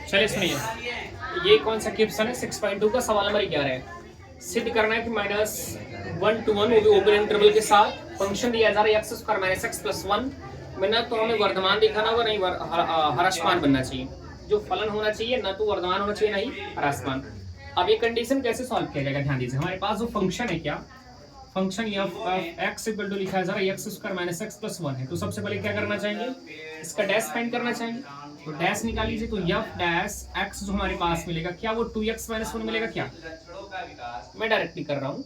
चलिए सुनिए, ये कौन सा क्वेश्चन है? 6.2 का सवाल नंबर 11 है। सिद्ध करना है कि -1 to 1 वो भी ओपन इंटरवल के साथ फंक्शन दिया जा रहा है x square minus x plus 1 में, ना तो हमें वर्धमान दिखाना होगा, नहीं ह्रासमान बनना चाहिए। जो फलन होना चाहिए ना तो वर्धमान होना चाहिए, नहीं ह्रासमान। अब ये कंडीशन कैसे सॉल्व किया जाएगा? ध्यान दीजिए, हमारे पास जो फंक्शन है, क्या फंक्शन एक्स इक्वल टू लिखा जा रहा है x square minus x plus 1 है। तो सबसे पहले क्या करना चाहेंगे? इसका डैश फाइंड करना चाहेंगे। तो डैश निकाल लीजिए। तो एफ डैश एक्स जो हमारे पास मिलेगा, क्या वो 2x माइनस 1 मिलेगा? क्या मैं डायरेक्टली कर रहा हूँ,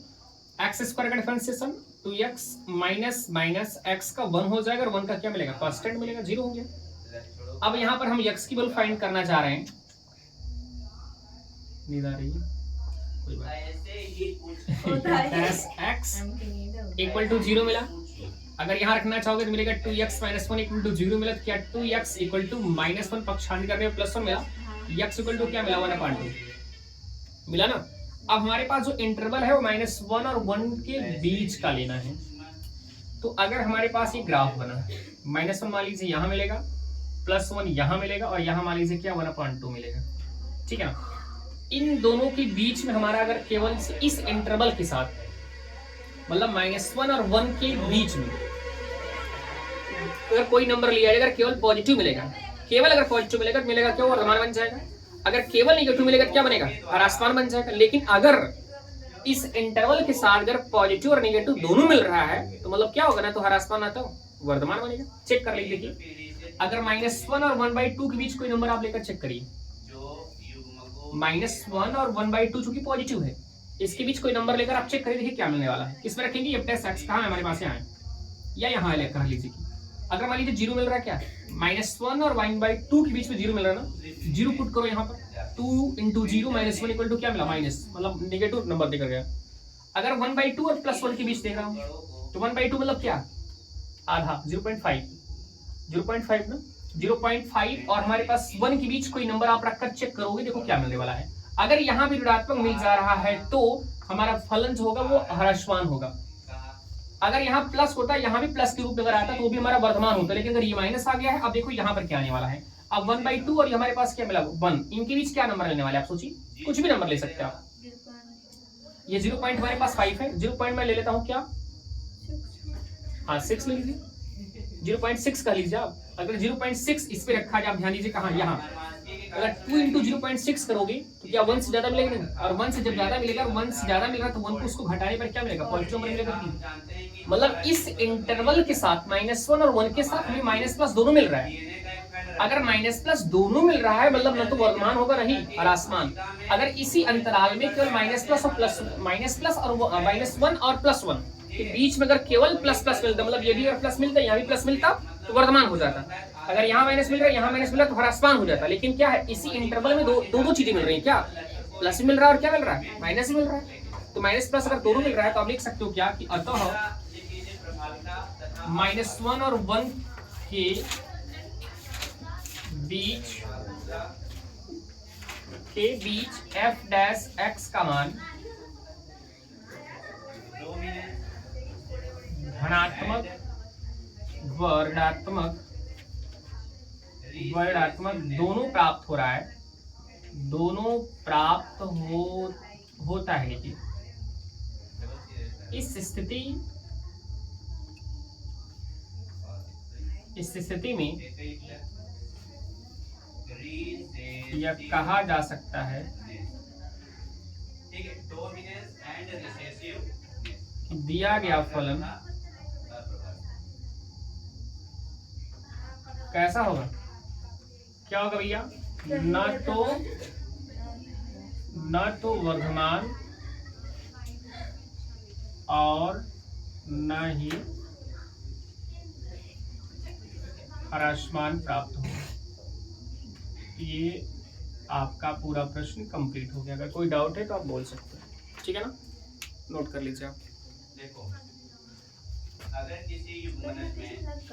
एक्स स्क्वायर का differentiation 2x minus minus x का 1 हो जाएगा, और 1 का क्या मिलेगा? कांस्टेंट मिलेगा, 0 हो गया। अब यहाँ पर हम x की वैल्यू फाइंड करना चाह रहे हैं। नींद आ रही है, कोई बात एक्स इक्वल टू 0 मिला। अगर यहाँ रखना चाहोगे तो मिलेगा 2x माइनस 1 इक्वल टू 0 मिला। क्या 2x इक्वल टू माइनस 1 पक्षांतर करने में प्लस 1 मिला, x इक्वल टू क्या मिला? 1/2 मिला ना। अब हमारे पास जो इंटरवल है वो -1 और 1 के बीच का लेना है। तो अगर हमारे पास ये ग्राफ बना, -1 मान लीजिए यहाँ मिलेगा, +1 यहाँ मिलेगा, और यहाँ मान लीजिए क्या 1/2 मिलेगा, ठीक है ना। इन दोनों के बीच में हमारा अगर केवल इस इंटरवल के साथ, मतलब -1 और 1 के बीच में अगर कोई नंबर लिया जाए, अगर केवल पॉजिटिव मिलेगा, केवल अगर पॉजिटिव मिलेगा तो मिलेगा क्या? वो वर्धमान बन जाएगा। अगर केवल नेगेटिव मिलेगा क्या बनेगा? ह्रासमान बन जाएगा। लेकिन अगर इस इंटरवल के साथ अगर पॉजिटिव और नेगेटिव दोनों मिल रहा है तो मतलब क्या होगा? ना तो ह्रासमान ना तो वर्धमान बनेगा। चेक कर लीजिए, देखिए अगर -1 और 1/2 के बीच कोई नंबर आप लेकर चेक करिए, -1 और 1/2 चूंकि पॉजिटिव है, इसके बीच कोई नंबर लेकर आप चेक करिए, देखिए क्या मिलने वाला है। किसमें रखेंगे? ये प्लस एक्स कहाँ है हमारे पास? यहाँ है, या यहाँ लेकर लीजिए। अगर मान लीजिए 0 मिल रहा है, क्या -1 और 1/2 के बीच में 0 मिल रहा है ना, 0 पुट करो यहाँ पर। 2 × 0 -1 इक्वल टू क्या मिला? माइनस, मतलब नेगेटिव नंबर देकर गया। अगर 1/2 और +1 के बीच देख रहा हूँ तो 1/2 मतलब क्या? आधा, 0.5 ना, 0.5 और हमारे पास 1 के बीच कोई नंबर आप रखकर चेक करोगे, देखो क्या मिलने वाला है। अगर यहाँ भी ऋणात्मक मिल जा रहा है तो हमारा फलन जो होगा वो ह्रासमान होगा। अगर यहाँ प्लस होता, यहाँ भी प्लस के रूप में अगर आता तो वो भी हमारा वर्धमान होता। लेकिन अगर ये माइनस आ गया है, अब देखो यहाँ पर क्या आने वाला है। अब 1/2 और हमारे पास क्या मिला? 1। इनके बीच क्या नंबर लेने वाले? आप सोचिए, कुछ भी नंबर ले सकते हैं आप। ये 0 पॉइंट हमारे पास 5 है, 0 पॉइंट मैं ले लेता हूँ, क्या हाँ 6 ले लीजिए, 0.6 कह लीजिए आप। अगर 0.6 इस पे रखा जाए, आप ध्यान दीजिए कहाँ, यहाँ। अगर 2 × 0.6 करोगे तो क्या 1 से ज्यादा मिलेगा? नहीं। और 1 से जब ज्यादा मिलेगा, 1 से ज्यादा मिलेगा तो 1 को उसको घटाने पर क्या मिलेगा? पॉजिटिव नंबर मिलेगा। मतलब इस इंटरवल के साथ -1 और 1 के साथ हमें माइनस प्लस दोनों मिल रहा है। अगर माइनस प्लस दोनों मिल रहा है मतलब न तो वर्धमान होगा, नहीं ह्रासमान। अगर इसी अंतराल में केवल -1 और +1 के बीच में अगर केवल प्लस मिलता, मतलब ये भी अगर प्लस मिलता, यहाँ भी प्लस मिलता तो वर्धमान हो जाता। अगर यहाँ माइनस मिल रहा है, यहाँ माइनस मिल रहा तो ह्रासमान हो जाता। लेकिन क्या है, इसी इंटरवल में दो चीजें मिल रही है, क्या प्लस मिल रहा है और क्या मिल रहा है? माइनस मिल रहा है। तो माइनस प्लस अगर दोनों मिल रहा है तो आप लिख सकते हो क्या कि अतः -1 और 1 के बीच f डैश x का मान धनात्मक ऋणात्मक दोनों प्राप्त हो रहा है, दोनों प्राप्त होता है। कि इस स्थिति में यह कहा जा सकता है कि दिया गया फलन कैसा होगा? क्या होगा भैया? न तो वर्धमान और न ही ह्रासमान प्राप्त होगा। ये आपका पूरा प्रश्न कंप्लीट हो गया। अगर कोई डाउट है तो आप बोल सकते हैं, ठीक है ना, नोट कर लीजिए आप। देखो, अगर किसी युग्मनज में